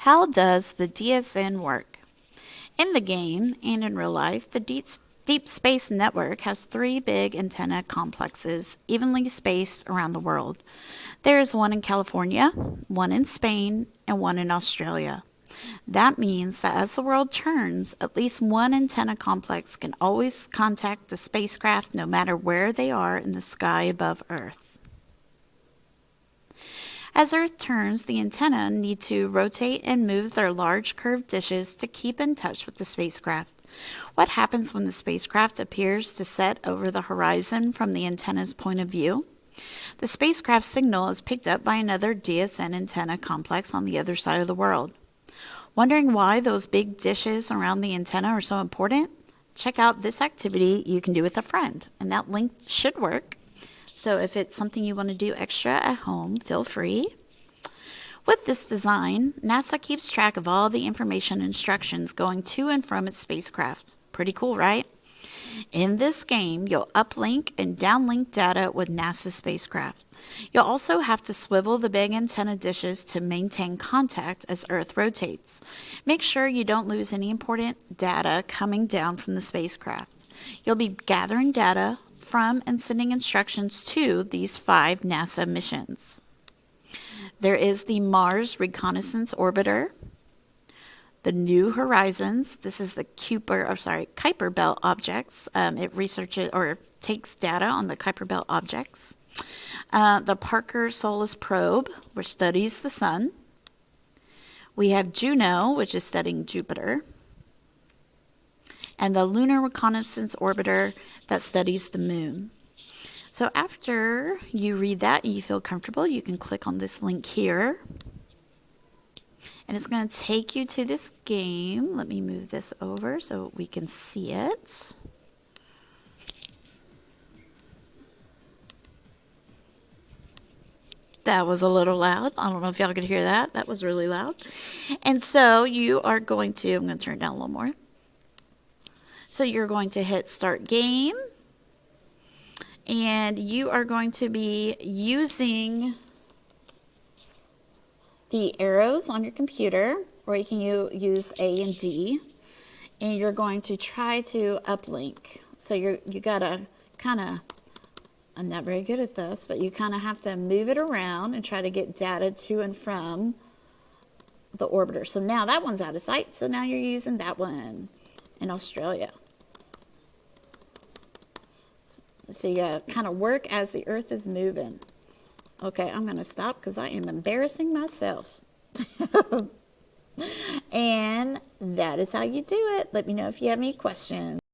How does the DSN work? In the game and in real life, the Deep Space Network has three big antenna complexes evenly spaced around the world. There is one in California, one in Spain, and one in Australia. That means that as the world turns, at least one antenna complex can always contact the spacecraft no matter where they are in the sky above Earth. As Earth turns, the antennae need to rotate and move their large curved dishes to keep in touch with the spacecraft. What happens when the spacecraft appears to set over the horizon from the antenna's point of view? The spacecraft signal is picked up by another DSN antenna complex on the other side of the world. Wondering why those big dishes around the antenna are so important? Check out this activity you can do with a friend, and that link should work. So if it's something you want to do extra at home, feel free. With this design, NASA keeps track of all the information and instructions going to and from its spacecraft. Pretty cool, right? In this game, you'll uplink and downlink data with NASA's spacecraft. You'll also have to swivel the big antenna dishes to maintain contact as Earth rotates. Make sure you don't lose any important data coming down from the spacecraft. You'll be gathering data from and sending instructions to these 5 NASA missions. There is the Mars Reconnaissance Orbiter, the New Horizons. This is the Kuiper Belt objects. It researches or takes data on the Kuiper Belt objects. The Parker Solar Probe, which studies the sun. We have Juno, which is studying Jupiter. And the Lunar Reconnaissance Orbiter that studies the moon. So after you read that and you feel comfortable, you can click on this link here. And it's going to take you to this game. Let me move this over so we can see it. That was a little loud. I don't know if y'all could hear that. That was really loud. And so you are going to, I'm going to turn it down a little more. So you're going to hit Start Game. And you are going to be using the arrows on your computer, or you can use A and D. And you're going to try to uplink. So you gotta kind of, I'm not very good at this, but you kind of have to move it around and try to get data to and from the orbiter. So now that one's out of sight, so now you're using that one in Australia. So you gotta kind of work as the Earth is moving. Okay, I'm gonna stop because I am embarrassing myself. And that is how you do it. Let me know if you have any questions.